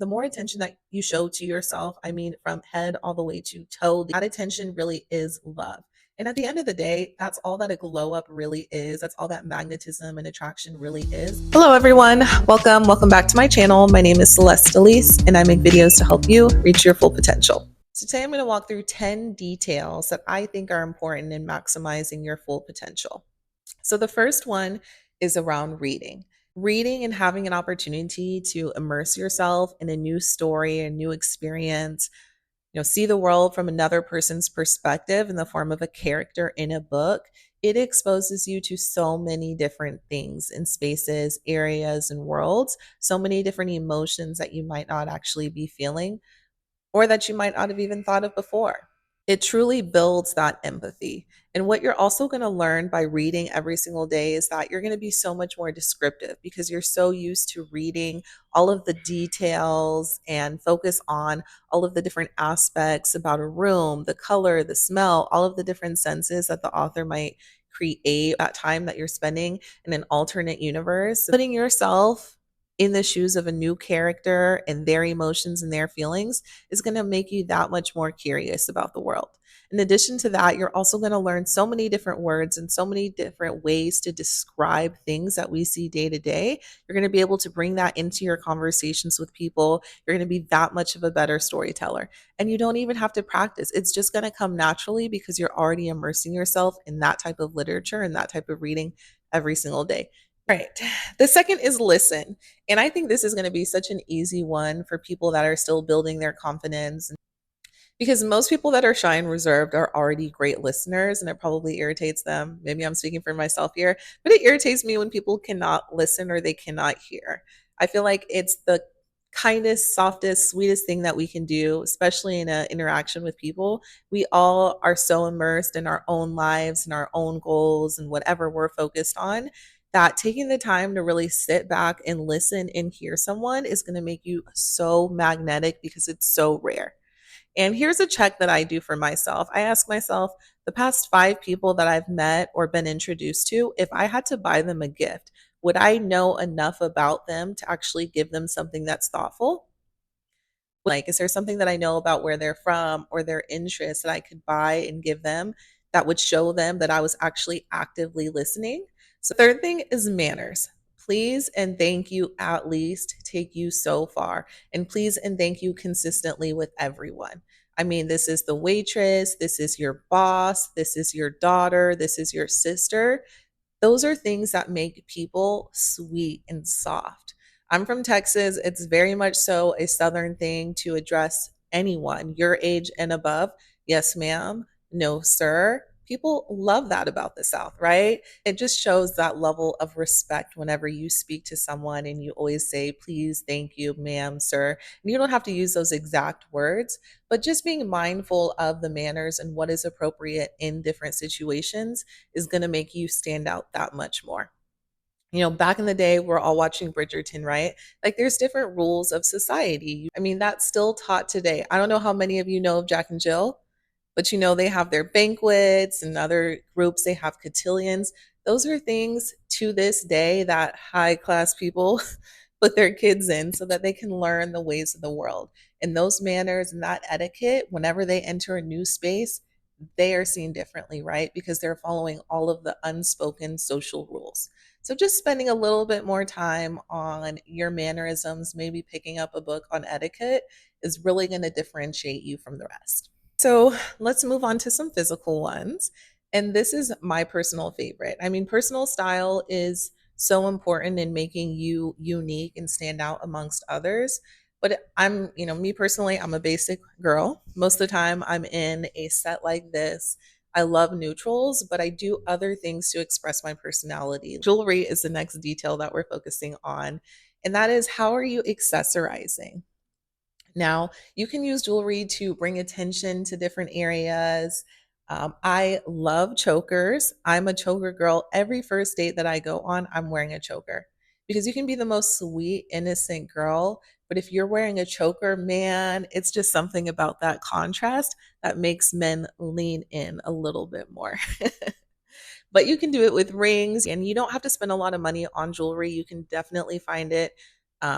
The more attention that you show to yourself, I mean, from head all the way to toe, that attention really is love. And at the end of the day, that's all that a glow up really is. That's all that magnetism and attraction really is. Hello, everyone. Welcome back to my channel. My name is Celeste Elise, and I make videos to help you reach your full potential. So today I'm going to walk through 10 details that I think are important in maximizing your full potential. So the first one is around reading. Reading and having an opportunity to immerse yourself in a new story, a new experience, see the world from another person's perspective in the form of a character in a book. It exposes you to so many different things in spaces, areas, and worlds, so many different emotions that you might not actually be feeling or that you might not have even thought of before. It truly builds that empathy. And what you're also going to learn by reading every single day is that you're going to be so much more descriptive because you're so used to reading all of the details and focus on all of the different aspects about a room, the color, the smell, all of the different senses that the author might create that time that you're spending in an alternate universe. Putting yourself in the shoes of a new character and their emotions and their feelings is going to make you that much more curious about the world. In addition to that, you're also going to learn so many different words and so many different ways to describe things that we see day to day. You're going to be able to bring that into your conversations with people. You're going to be that much of a better storyteller. And you don't even have to practice. It's just going to come naturally because you're already immersing yourself in that type of literature and that type of reading every single day. Right. The second is listen. And I think this is going to be such an easy one for people that are still building their confidence because most people that are shy and reserved are already great listeners and it probably irritates them. Maybe I'm speaking for myself here, but it irritates me when people cannot listen or they cannot hear. I feel like it's the kindest, softest, sweetest thing that we can do, especially in an interaction with people. We all are so immersed in our own lives and our own goals and whatever we're focused on that taking the time to really sit back and listen and hear someone is going to make you so magnetic because it's so rare. And here's a check that I do for myself. I ask myself the past 5 people that I've met or been introduced to, if I had to buy them a gift, would I know enough about them to actually give them something that's thoughtful? Like, is there something that I know about where they're from or their interests that I could buy and give them that would show them that I was actually actively listening? So, third thing is manners. Please and thank you at least take you so far. And please and thank you consistently with everyone. I mean, this is the waitress, this is your boss, this is your daughter, this is your sister. Those are things that make people sweet and soft. I'm from Texas. It's very much so a Southern thing to address anyone your age and above. Yes, ma'am. No, sir. People love that about the South, right? It just shows that level of respect whenever you speak to someone and you always say, please, thank you, ma'am, sir. And you don't have to use those exact words, but just being mindful of the manners and what is appropriate in different situations is going to make you stand out that much more. Back in the day, we're all watching Bridgerton, right? Like there's different rules of society. I mean, that's still taught today. I don't know how many of you know of Jack and Jill, but they have their banquets and other groups, they have cotillions. Those are things to this day that high class people put their kids in so that they can learn the ways of the world. And those manners and that etiquette, whenever they enter a new space, they are seen differently, right? Because they're following all of the unspoken social rules. So just spending a little bit more time on your mannerisms, maybe picking up a book on etiquette is really going to differentiate you from the rest. So let's move on to some physical ones. And this is my personal favorite. I mean, personal style is so important in making you unique and stand out amongst others. But me personally, I'm a basic girl. Most of the time, I'm in a set like this. I love neutrals, but I do other things to express my personality. Jewelry is the next detail that we're focusing on. And that is, how are you accessorizing? Now, you can use jewelry to bring attention to different areas. I love chokers. I'm a choker girl. Every first date that I go on, I'm wearing a choker because you can be the most sweet, innocent girl. But if you're wearing a choker, man, it's just something about that contrast that makes men lean in a little bit more. But you can do it with rings and you don't have to spend a lot of money on jewelry. You can definitely find it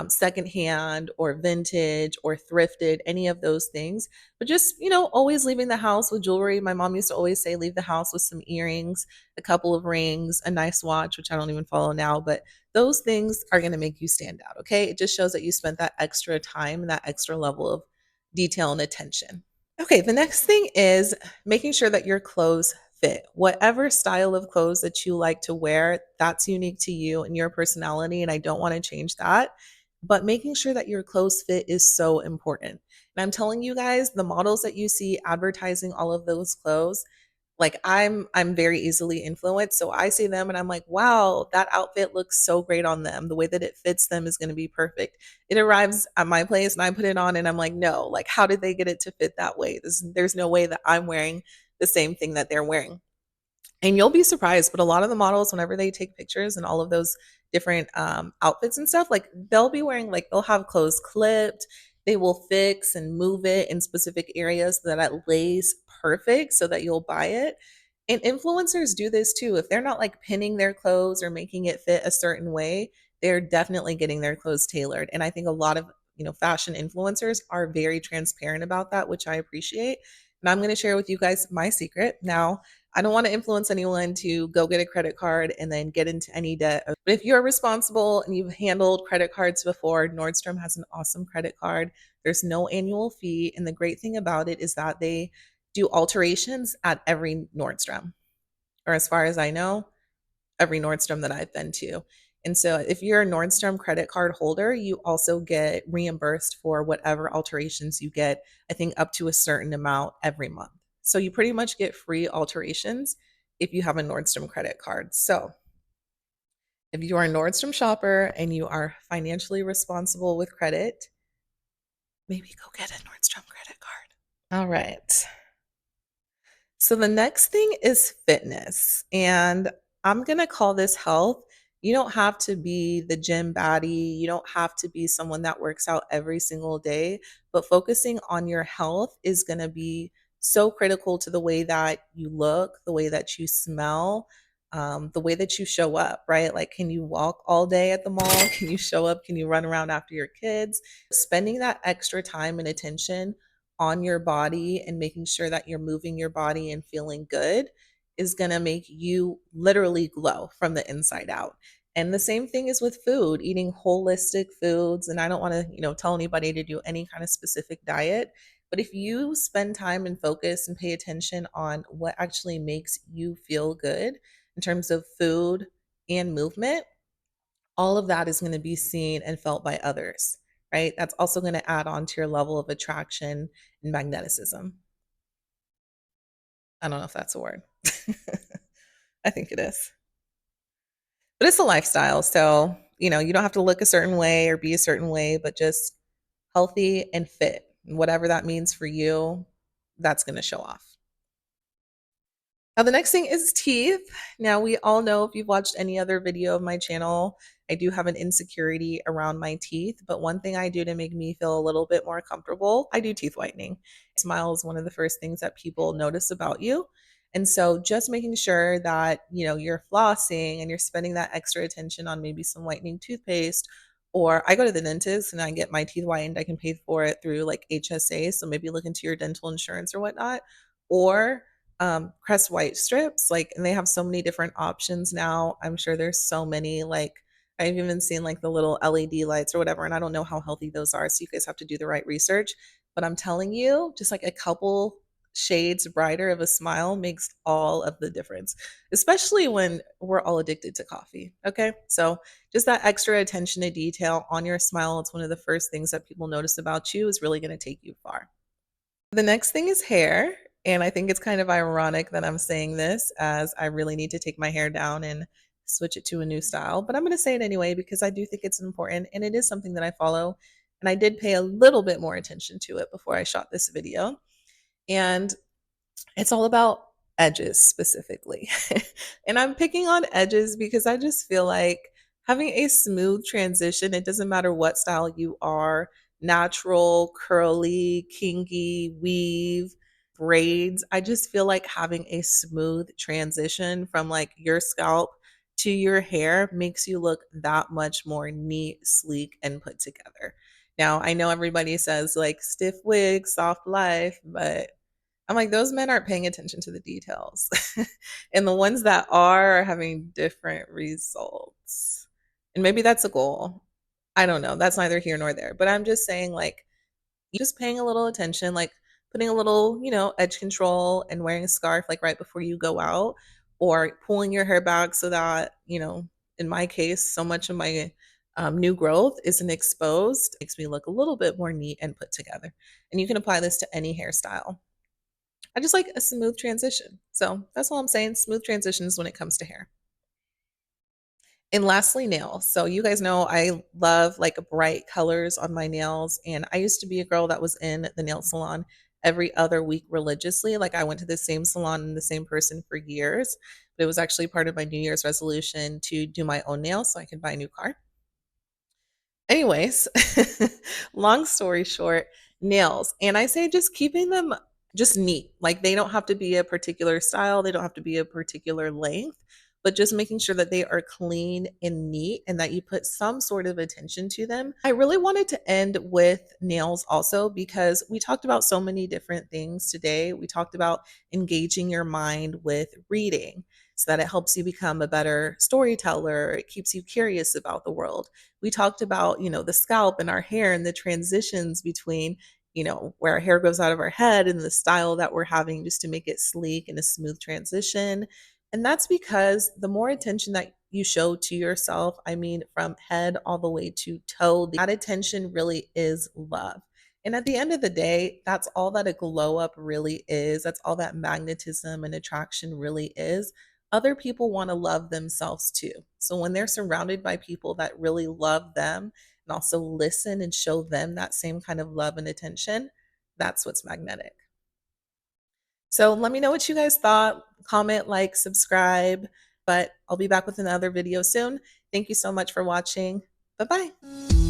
secondhand or vintage or thrifted, any of those things. But just, always leaving the house with jewelry. My mom used to always say, leave the house with some earrings, a couple of rings, a nice watch, which I don't even follow now. But those things are going to make you stand out. Okay. It just shows that you spent that extra time and that extra level of detail and attention. Okay, the next thing is making sure that your clothes fit. Whatever style of clothes that you like to wear, that's unique to you and your personality, and I don't want to change that. But making sure that your clothes fit is so important. And I'm telling you guys, the models that you see advertising all of those clothes, like I'm very easily influenced, so I see them and I'm like, "Wow, that outfit looks so great on them. The way that it fits them is gonna be perfect." It arrives at my place and I put it on and I'm like, "No, like how did they get it to fit that way? There's no way that I'm wearing the same thing that they're wearing." And you'll be surprised, but a lot of the models, whenever they take pictures and all of those different outfits and stuff, like they'll be wearing, like they'll have clothes clipped. They will fix and move it in specific areas so that it lays perfect so that you'll buy it. And influencers do this too. If they're not like pinning their clothes or making it fit a certain way, they're definitely getting their clothes tailored. And I think a lot of, fashion influencers are very transparent about that, which I appreciate. And I'm going to share with you guys my secret. Now, I don't want to influence anyone to go get a credit card and then get into any debt. But if you're responsible and you've handled credit cards before, Nordstrom has an awesome credit card. There's no annual fee. And the great thing about it is that they do alterations at every Nordstrom, or as far as I know, every Nordstrom that I've been to. And so if you're a Nordstrom credit card holder, you also get reimbursed for whatever alterations you get, I think up to a certain amount every month. So you pretty much get free alterations if you have a Nordstrom credit card. So if you are a Nordstrom shopper and you are financially responsible with credit, maybe go get a Nordstrom credit card. All right. So the next thing is fitness, and I'm going to call this health. You don't have to be the gym baddie. You don't have to be someone that works out every single day, but focusing on your health is going to be so critical to the way that you look, the way that you smell, the way that you show up, right? Like, can you walk all day at the mall? Can you show up? Can you run around after your kids? Spending that extra time and attention on your body and making sure that you're moving your body and feeling good is going to make you literally glow from the inside out. And the same thing is with food, eating holistic foods. And I don't want to, tell anybody to do any kind of specific diet, but if you spend time and focus and pay attention on what actually makes you feel good in terms of food and movement, all of that is going to be seen and felt by others, right? That's also going to add on to your level of attraction and magneticism. I don't know if that's a word. I think it is. But it's a lifestyle. So, you don't have to look a certain way or be a certain way, but just healthy and fit. Whatever that means for you, that's going to show off. Now, the next thing is teeth. Now, we all know if you've watched any other video of my channel, I do have an insecurity around my teeth. But one thing I do to make me feel a little bit more comfortable, I do teeth whitening. Smile is one of the first things that people notice about you. And so just making sure that, you're flossing and you're spending that extra attention on maybe some whitening toothpaste, or I go to the dentist and I get my teeth whitened. I can pay for it through like HSA. So maybe look into your dental insurance or whatnot. Or Crest White strips, like, and they have so many different options now. I'm sure there's so many, like, I've even seen like the little LED lights or whatever, and I don't know how healthy those are. So you guys have to do the right research. But I'm telling you, just like a couple shades brighter of a smile makes all of the difference, especially when we're all addicted to coffee. Okay. So just that extra attention to detail on your smile, it's one of the first things that people notice about you, is really going to take you far. The next thing is hair, and I think it's kind of ironic that I'm saying this, as I really need to take my hair down and switch it to a new style, but I'm gonna say it anyway because I do think it's important and it is something that I follow, and I did pay a little bit more attention to it before I shot this video. And it's all about edges specifically. And I'm picking on edges because I just feel like having a smooth transition, it doesn't matter what style you are, natural, curly, kinky, weave, braids. I just feel like having a smooth transition from like your scalp to your hair makes you look that much more neat, sleek, and put together. Now, I know everybody says like stiff wig, soft life, but I'm like, those men aren't paying attention to the details. And the ones that are having different results. And maybe that's a goal. I don't know. That's neither here nor there. But I'm just saying, like, just paying a little attention, like putting a little, edge control and wearing a scarf like right before you go out, or pulling your hair back so that, in my case, so much of my new growth isn't exposed, makes me look a little bit more neat and put together. And you can apply this to any hairstyle. I just like a smooth transition. So that's all I'm saying. Smooth transitions when it comes to hair. And lastly, nails. So you guys know I love like bright colors on my nails. And I used to be a girl that was in the nail salon every other week religiously. Like I went to the same salon and the same person for years. But it was actually part of my New Year's resolution to do my own nails so I could buy a new car. Anyways, long story short, nails. And I say just keeping them just neat. Like they don't have to be a particular style, they don't have to be a particular length, but just making sure that they are clean and neat and that you put some sort of attention to them. I really wanted to end with nails also because we talked about so many different things today. We talked about engaging your mind with reading so that it helps you become a better storyteller, it keeps you curious about the world. We talked about, the scalp and our hair and the transitions between, where our hair goes out of our head and the style that we're having just to make it sleek and a smooth transition. And that's because the more attention that you show to yourself, I mean, from head all the way to toe, that attention really is love. And at the end of the day, that's all that a glow up really is. That's all that magnetism and attraction really is. Other people want to love themselves too. So when they're surrounded by people that really love them and also listen and show them that same kind of love and attention, that's what's magnetic. So let me know what you guys thought. Comment, like, subscribe. But I'll be back with another video soon. Thank you so much for watching. Bye bye.